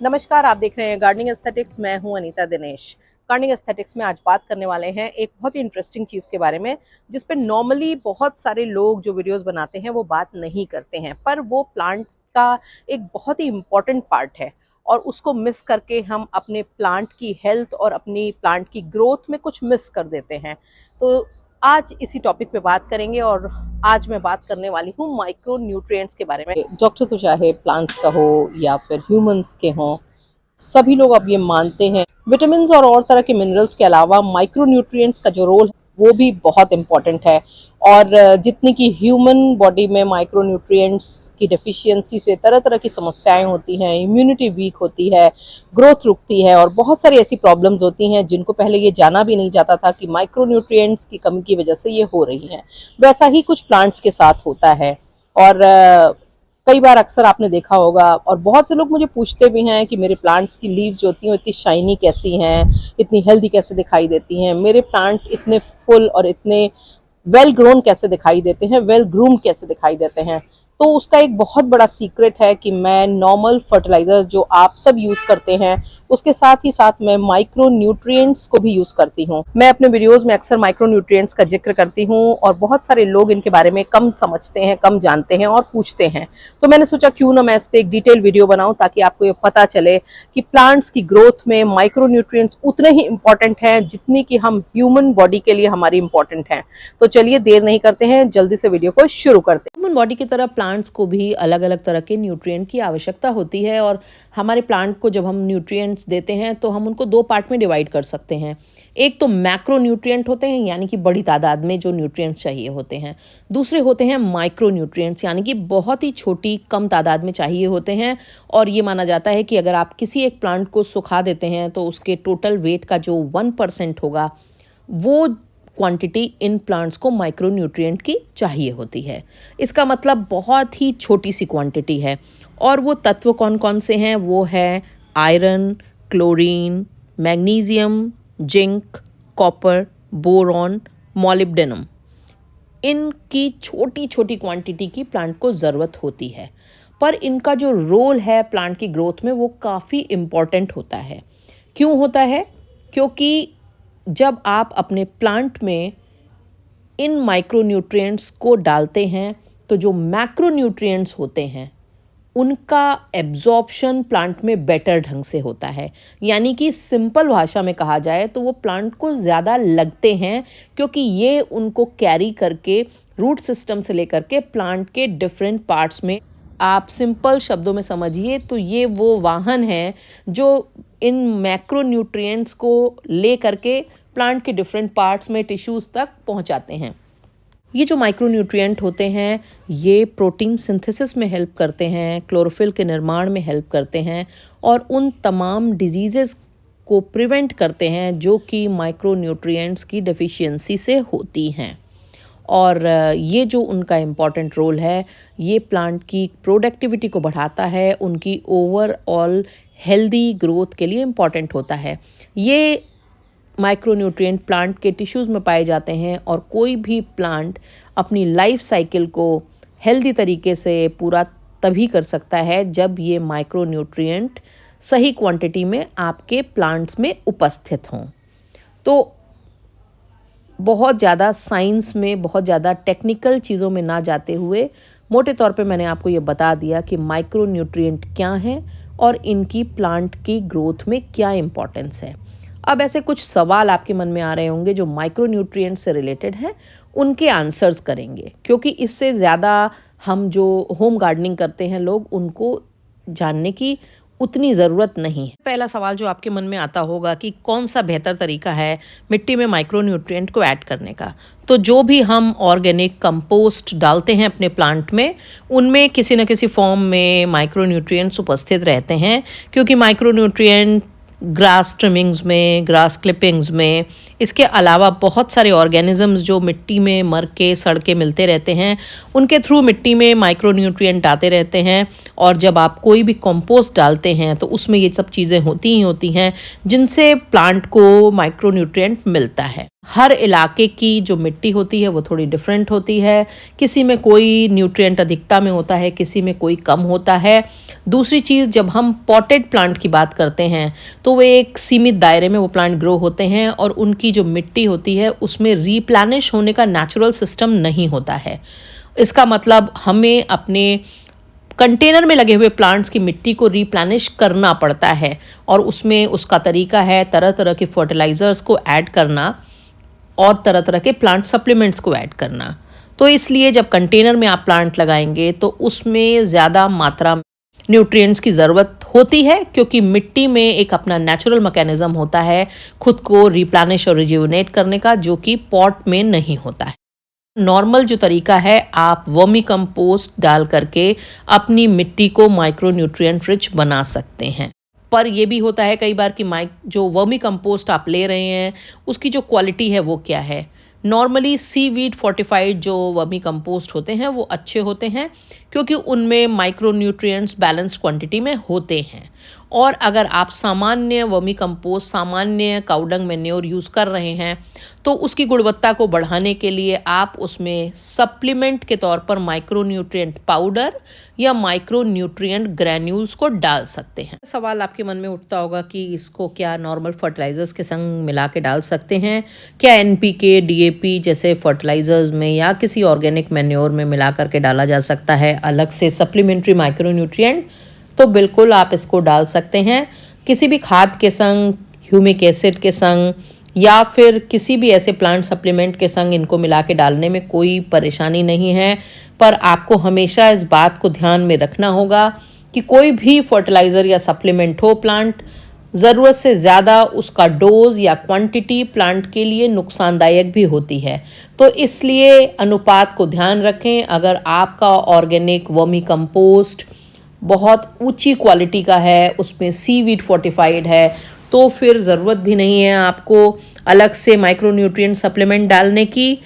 नमस्कार, आप देख रहे हैं गार्डनिंग एस्थेटिक्स। मैं हूं अनीता दिनेश। गार्डनिंग एस्थेटिक्स में आज बात करने वाले हैं एक बहुत ही इंटरेस्टिंग चीज़ के बारे में, जिस पे नॉर्मली बहुत सारे लोग जो वीडियोस बनाते हैं वो बात नहीं करते हैं, पर वो प्लांट का एक बहुत ही इम्पॉर्टेंट पार्ट है और उसको मिस करके हम अपने प्लांट की हेल्थ और अपनी प्लांट की ग्रोथ में कुछ मिस कर देते हैं। तो आज इसी टॉपिक पे बात करेंगे और आज मैं बात करने वाली हूँ माइक्रो न्यूट्रिएंट्स के बारे में। डॉक्टर तो चाहे प्लांट्स का हो या फिर ह्यूमंस के हों, सभी लोग अब ये मानते हैं विटामिन्स और तरह के मिनरल्स के अलावा माइक्रो न्यूट्रिएंट्स का जो रोल है वो भी बहुत इम्पोर्टेंट है। और जितनी की ह्यूमन बॉडी में माइक्रो न्यूट्रिएंट्स की डेफिशिएंसी से तरह तरह की समस्याएं होती हैं, इम्यूनिटी वीक होती है, ग्रोथ रुकती है और बहुत सारी ऐसी प्रॉब्लम्स होती हैं जिनको पहले ये जाना भी नहीं जाता था कि माइक्रो न्यूट्रिएंट्स की कमी की वजह से ये हो रही हैं। वैसा ही कुछ प्लांट्स के साथ होता है। और कई बार अक्सर आपने देखा होगा और बहुत से लोग मुझे पूछते भी हैं कि मेरे प्लांट्स की लीव्स जो होती हैं इतनी शाइनी कैसी हैं, इतनी हेल्दी कैसे दिखाई देती हैं, मेरे प्लांट इतने फुल और इतने वेल ग्रोन कैसे दिखाई देते हैं, वेल ग्रूम्ड कैसे दिखाई देते हैं। तो उसका एक बहुत बड़ा सीक्रेट है कि मैं नॉर्मल फर्टिलाइजर जो आप सब यूज करते हैं उसके साथ ही साथ मैं माइक्रो न्यूट्रिएंट्स को भी यूज करती हूँ। मैं अपने वीडियोस में अक्सर माइक्रो न्यूट्रिएंट्स का जिक्र करती हूँ और बहुत सारे लोग इनके बारे में कम समझते हैं, कम जानते हैं और पूछते हैं। तो मैंने सोचा क्यों ना मैं इस पे एक डिटेल वीडियो बनाऊं ताकि आपको ये पता चले कि प्लांट्स की ग्रोथ में माइक्रो न्यूट्रिएंट्स उतने ही इंपॉर्टेंट हैं जितनी कि हम ह्यूमन बॉडी के लिए हमारी इंपॉर्टेंट हैं। तो चलिए देर नहीं करते हैं, जल्दी से वीडियो को शुरू करते हैं। ह्यूमन बॉडी की तरह प्लांट्स को भी अलग अलग तरह के न्यूट्रिएंट की आवश्यकता होती है और हमारे प्लांट को जब हम न्यूट्रिएंट्स देते हैं तो हम उनको दो पार्ट में डिवाइड कर सकते हैं। एक तो मैक्रो न्यूट्रिएंट होते हैं यानी कि बड़ी तादाद में जो न्यूट्रिएंट्स चाहिए होते हैं। दूसरे होते हैं माइक्रो न्यूट्रिएंट्स यानी कि बहुत ही छोटी कम तादाद में चाहिए होते हैं। और ये माना जाता है कि अगर आप किसी एक प्लांट को सुखा देते हैं तो उसके टोटल वेट का जो 1% होगा वो क्वांटिटी इन प्लांट्स को माइक्रो न्यूट्रिएंट की चाहिए होती है। इसका मतलब बहुत ही छोटी सी क्वांटिटी है। और वो तत्व कौन कौन से हैं? वो है iron, chlorine, magnesium, zinc, copper, boron, molybdenum. इनकी छोटी छोटी क्वांटिटी की प्लांट को ज़रूरत होती है, पर इनका जो रोल है प्लांट की ग्रोथ में वो काफ़ी इम्पॉर्टेंट होता है। क्यों होता है? क्योंकि जब आप अपने प्लांट में इन माइक्रो न्यूट्रिएंट्स को डालते हैं तो जो मैक्रो न्यूट्रिएंट्स होते हैं उनका एब्जॉर्प्शन प्लांट में बेटर ढंग से होता है। यानी कि सिंपल भाषा में कहा जाए तो वो प्लांट को ज़्यादा लगते हैं, क्योंकि ये उनको कैरी करके रूट सिस्टम से लेकर के प्लांट के डिफरेंट पार्ट्स में, आप सिंपल शब्दों में समझिए तो ये वो वाहन है जो इन मैक्रो न्यूट्रिएंट्स को ले करके प्लांट के डिफरेंट पार्ट्स में, टिश्यूज़ तक पहुंचाते हैं। ये जो माइक्रो न्यूट्रिएंट होते हैं ये प्रोटीन सिंथेसिस में हेल्प करते हैं, क्लोरोफिल के निर्माण में हेल्प करते हैं और उन तमाम डिजीज़ेस को प्रिवेंट करते हैं जो कि माइक्रो न्यूट्रिएंट्स की डेफिशिएंसी से होती हैं। और ये जो उनका इम्पॉर्टेंट रोल है ये प्लांट की प्रोडक्टिविटी को बढ़ाता है, उनकी ओवरऑल हेल्दी ग्रोथ के लिए इम्पॉर्टेंट होता है। ये माइक्रोन्यूट्रिएंट प्लांट के टिश्यूज़ में पाए जाते हैं और कोई भी प्लांट अपनी लाइफ साइकिल को हेल्दी तरीके से पूरा तभी कर सकता है जब ये माइक्रोन्यूट्रिएंट सही क्वांटिटी में आपके प्लांट्स में उपस्थित हों। तो बहुत ज़्यादा साइंस में, बहुत ज़्यादा टेक्निकल चीज़ों में ना जाते हुए मोटे तौर पे मैंने आपको ये बता दिया कि माइक्रो न्यूट्रिएंट क्या हैं और इनकी प्लांट की ग्रोथ में क्या इम्पोर्टेंस है। अब ऐसे कुछ सवाल आपके मन में आ रहे होंगे जो माइक्रो न्यूट्रिएंट से रिलेटेड हैं, उनके आंसर्स करेंगे, क्योंकि इससे ज़्यादा हम जो होम गार्डनिंग करते हैं लोग उनको जानने की उतनी ज़रूरत नहीं है। पहला सवाल जो आपके मन में आता होगा कि कौन सा बेहतर तरीका है मिट्टी में माइक्रो न्यूट्रिएंट को ऐड करने का। तो जो भी हम ऑर्गेनिक कंपोस्ट डालते हैं अपने प्लांट में उनमें किसी न किसी फॉर्म में माइक्रो न्यूट्रिएंट्स उपस्थित रहते हैं, क्योंकि माइक्रो न्यूट्रिएंट ग्रास ट्रिमिंग्स में, ग्रास क्लिपिंग्स में। इसके अलावा बहुत सारे ऑर्गेनिजम्स जो मिट्टी में मर के सड़ के मिलते रहते हैं, उनके थ्रू मिट्टी में माइक्रो न्यूट्रिएंट आते रहते हैं। और जब आप कोई भी कंपोस्ट डालते हैं तो उसमें ये सब चीज़ें होती ही होती हैं जिनसे प्लांट को माइक्रो न्यूट्रिएंट मिलता है। हर इलाके की जो मिट्टी होती है वो थोड़ी डिफरेंट होती है। किसी में कोई न्यूट्रिएंट अधिकता में होता है, किसी में कोई कम होता है। दूसरी चीज़, जब हम पॉटेड प्लांट की बात करते हैं तो वे एक सीमित दायरे में वो प्लांट ग्रो होते हैं और उनकी जो मिट्टी होती है उसमें रीप्लेनिश होने का नेचुरल सिस्टम नहीं होता है। इसका मतलब हमें अपने कंटेनर में लगे हुए प्लांट्स की मिट्टी को रीप्लेनिश करना पड़ता है और उसमें उसका तरीका है तरह तरह के फर्टिलाइजर्स को ऐड करना और तरह तरह के प्लांट सप्लीमेंट्स को ऐड करना। तो इसलिए जब कंटेनर में आप प्लांट लगाएंगे तो उसमें ज़्यादा मात्रा में न्यूट्रिएंट्स की ज़रूरत होती है, क्योंकि मिट्टी में एक अपना नेचुरल मैकेनिज्म होता है खुद को रिप्लेनिश और रिजुविनेट करने का, जो कि पॉट में नहीं होता है। नॉर्मल जो तरीका है, आप वर्मी कंपोस्ट डाल करके अपनी मिट्टी को माइक्रो न्यूट्रिएंट रिच बना सकते हैं। पर ये भी होता है कई बार कि जो वर्मी कंपोस्ट आप ले रहे हैं उसकी जो क्वालिटी है वो क्या है। नॉर्मली सीवीड फोर्टिफाइड जो वर्मी कंपोस्ट होते हैं वो अच्छे होते हैं, क्योंकि उनमें माइक्रो न्यूट्रिएंट्स बैलेंस क्वांटिटी में होते हैं। और अगर आप सामान्य वर्मी कंपोस्ट, सामान्य काउडंग मैन्योर यूज़ कर रहे हैं तो उसकी गुणवत्ता को बढ़ाने के लिए आप उसमें सप्लीमेंट के तौर पर माइक्रो न्यूट्रिएंट पाउडर या माइक्रो न्यूट्रिएंट ग्रैन्यूल्स को डाल सकते हैं। सवाल आपके मन में उठता होगा कि इसको क्या नॉर्मल फर्टिलाइजर्स के संग मिला के डाल सकते हैं? क्या एनपीके, डीएपी जैसे फर्टिलाइजर्स में या किसी ऑर्गेनिक मैन्योर में मिला करके डाला जा सकता है अलग से सप्लीमेंट्री माइक्रो न्यूट्रिएंट? तो बिल्कुल आप इसको डाल सकते हैं। किसी भी खाद के संग, ह्यूमिक एसिड के संग या फिर किसी भी ऐसे प्लांट सप्लीमेंट के संग इनको मिला के डालने में कोई परेशानी नहीं है। पर आपको हमेशा इस बात को ध्यान में रखना होगा कि कोई भी फर्टिलाइज़र या सप्लीमेंट हो प्लांट, ज़रूरत से ज़्यादा उसका डोज या क्वांटिटी प्लांट के लिए नुकसानदायक भी होती है। तो इसलिए अनुपात को ध्यान रखें। अगर आपका ऑर्गेनिक वर्मी कंपोस्ट बहुत ऊंची क्वालिटी का है, उसमें सीवीड फोर्टिफाइड है, तो फिर ज़रूरत भी नहीं है आपको अलग से माइक्रो न्यूट्रिएंट सप्लीमेंट डालने की।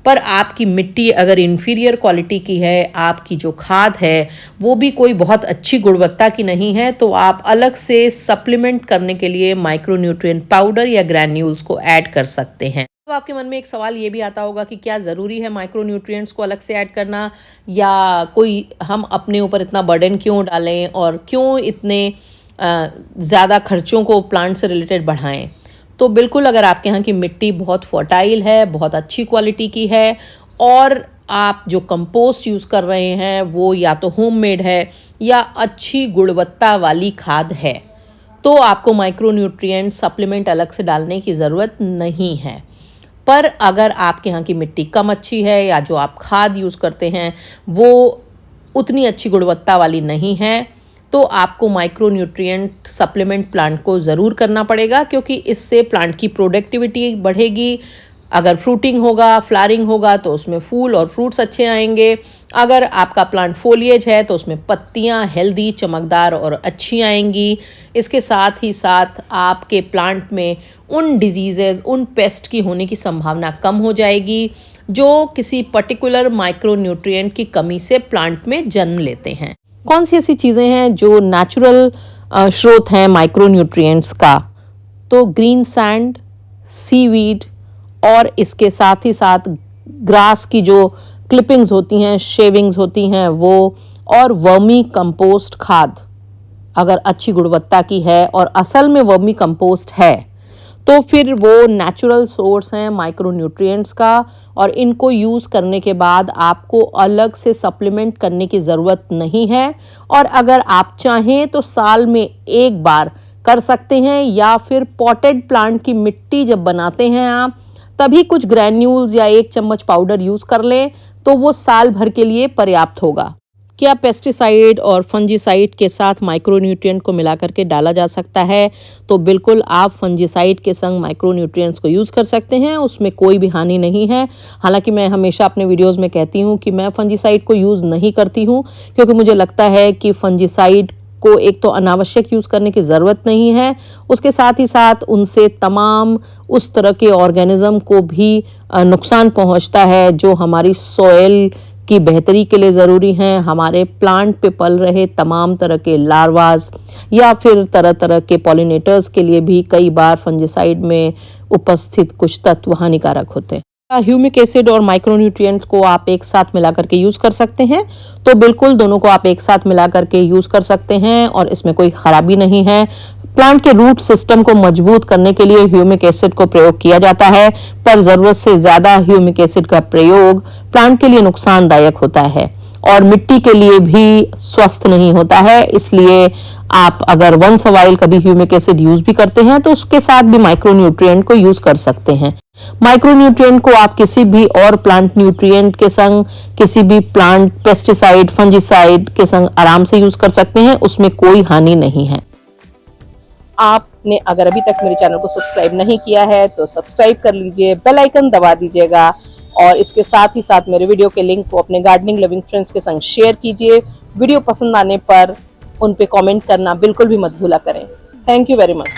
पर आपकी मिट्टी अगर इन्फीरियर क्वालिटी की है, आपकी जो खाद है वो भी कोई बहुत अच्छी गुणवत्ता की नहीं है, तो आप अलग से सप्लीमेंट करने के लिए माइक्रो न्यूट्रिएंट पाउडर या ग्रैन्यूल्स को ऐड कर सकते हैं। तो आपके मन में एक सवाल ये भी आता होगा कि क्या ज़रूरी है माइक्रो न्यूट्रिएंट्स को अलग से ऐड करना, या कोई हम अपने ऊपर इतना बर्डन क्यों डालें और क्यों इतने ज़्यादा खर्चों को प्लांट से रिलेटेड बढ़ाएं? तो बिल्कुल, अगर आपके यहाँ की मिट्टी बहुत फर्टाइल है, बहुत अच्छी क्वालिटी की है और आप जो कंपोस्ट यूज़ कर रहे हैं वो या तो होममेड है या अच्छी गुणवत्ता वाली खाद है, तो आपको माइक्रो न्यूट्रिएंट सप्लीमेंट अलग से डालने की ज़रूरत नहीं है। पर अगर आपके यहाँ की मिट्टी कम अच्छी है या जो आप खाद यूज़ करते हैं वो उतनी अच्छी गुणवत्ता वाली नहीं है, तो आपको माइक्रो न्यूट्रिएंट सप्लीमेंट प्लांट को ज़रूर करना पड़ेगा, क्योंकि इससे प्लांट की प्रोडक्टिविटी बढ़ेगी। अगर फ्रूटिंग होगा, फ्लावरिंग होगा तो उसमें फूल और फ्रूट्स अच्छे आएंगे। अगर आपका प्लांट फोलिएज है तो उसमें पत्तियां हेल्दी, चमकदार और अच्छी आएंगी। इसके साथ ही साथ आपके प्लांट में उन डिजीज़ेज़, उन पेस्ट की होने की संभावना कम हो जाएगी जो किसी पर्टिकुलर माइक्रो न्यूट्रिएंट की कमी से प्लांट में जन्म लेते हैं। कौन सी ऐसी चीज़ें हैं जो नेचुरल स्रोत हैं माइक्रो न्यूट्रिएंट्स का? तो ग्रीन सैंड, सीवीड और इसके साथ ही साथ ग्रास की जो क्लिपिंग्स होती हैं, शेविंग्स होती हैं वो, और वर्मी कंपोस्ट खाद अगर अच्छी गुणवत्ता की है और असल में वर्मी कंपोस्ट है तो फिर वो नेचुरल सोर्स हैं माइक्रो न्यूट्रिएंट्स का, और इनको यूज़ करने के बाद आपको अलग से सप्लीमेंट करने की ज़रूरत नहीं है। और अगर आप चाहें तो साल में एक बार कर सकते हैं, या फिर पॉटेड प्लांट की मिट्टी जब बनाते हैं आप तभी कुछ ग्रैन्यूल्स या 1 चम्मच पाउडर यूज़ कर लें तो वो साल भर के लिए पर्याप्त होगा। क्या पेस्टिसाइड और फंजीसाइड के साथ माइक्रो न्यूट्रिएंट को मिला करके डाला जा सकता है? तो बिल्कुल आप फंजीसाइड के संग माइक्रो न्यूट्रिएंट्स को यूज़ कर सकते हैं, उसमें कोई भी हानि नहीं है। हालांकि मैं हमेशा अपने वीडियोस में कहती हूँ कि मैं फंजीसाइड को यूज़ नहीं करती हूँ, क्योंकि मुझे लगता है कि फंजीसाइड को एक तो अनावश्यक यूज़ करने की ज़रूरत नहीं है, उसके साथ ही साथ उनसे तमाम उस तरह के ऑर्गेनिज्म को भी नुकसान पहुंचता है जो हमारी सॉइल की बेहतरी के लिए ज़रूरी हैं, हमारे प्लांट पे पल रहे तमाम तरह के लार्वास या फिर तरह तरह के पॉलिनेटर्स के लिए भी कई बार फंजिसाइड में उपस्थित कुछ तत्व हानिकारक होते हैं। ह्यूमिक एसिड और माइक्रोन्यूट्रिएंट को आप एक साथ मिला करके यूज़ कर सकते हैं, तो बिल्कुल दोनों को आप एक साथ मिला करके यूज़ कर सकते हैं और इसमें कोई खराबी नहीं है। प्लांट के रूट सिस्टम को मजबूत करने के लिए ह्यूमिक एसिड को प्रयोग किया जाता है, पर ज़रूरत से ज़्यादा ह्यूमिक एसिड का प्रयोग प्लांट के लिए नुकसानदायक होता है और मिट्टी के लिए भी स्वस्थ नहीं होता है। इसलिए आप अगर वंस अ वाइल कभी ह्यूमिक एसिड यूज भी करते हैं तो उसके साथ भी माइक्रोन्यूट्रिएंट को यूज कर सकते हैं। माइक्रोन्यूट्रिएंट को आप किसी भी और प्लांट न्यूट्रिएंट के संग, किसी भी प्लांट पेस्टिसाइड, फंजिसाइड के संग आराम से यूज कर सकते हैं, उसमें कोई हानि नहीं है। आपने अगर अभी तक मेरे चैनल को सब्सक्राइब नहीं किया है तो सब्सक्राइब कर लीजिए, बेल आइकन दबा दीजिएगा और इसके साथ ही साथ मेरे वीडियो के लिंक को अपने गार्डनिंग लविंग फ्रेंड्स के संग शेयर कीजिए। वीडियो पसंद आने पर उन पे कमेंट करना बिल्कुल भी मत भूला करें। Thank you very much.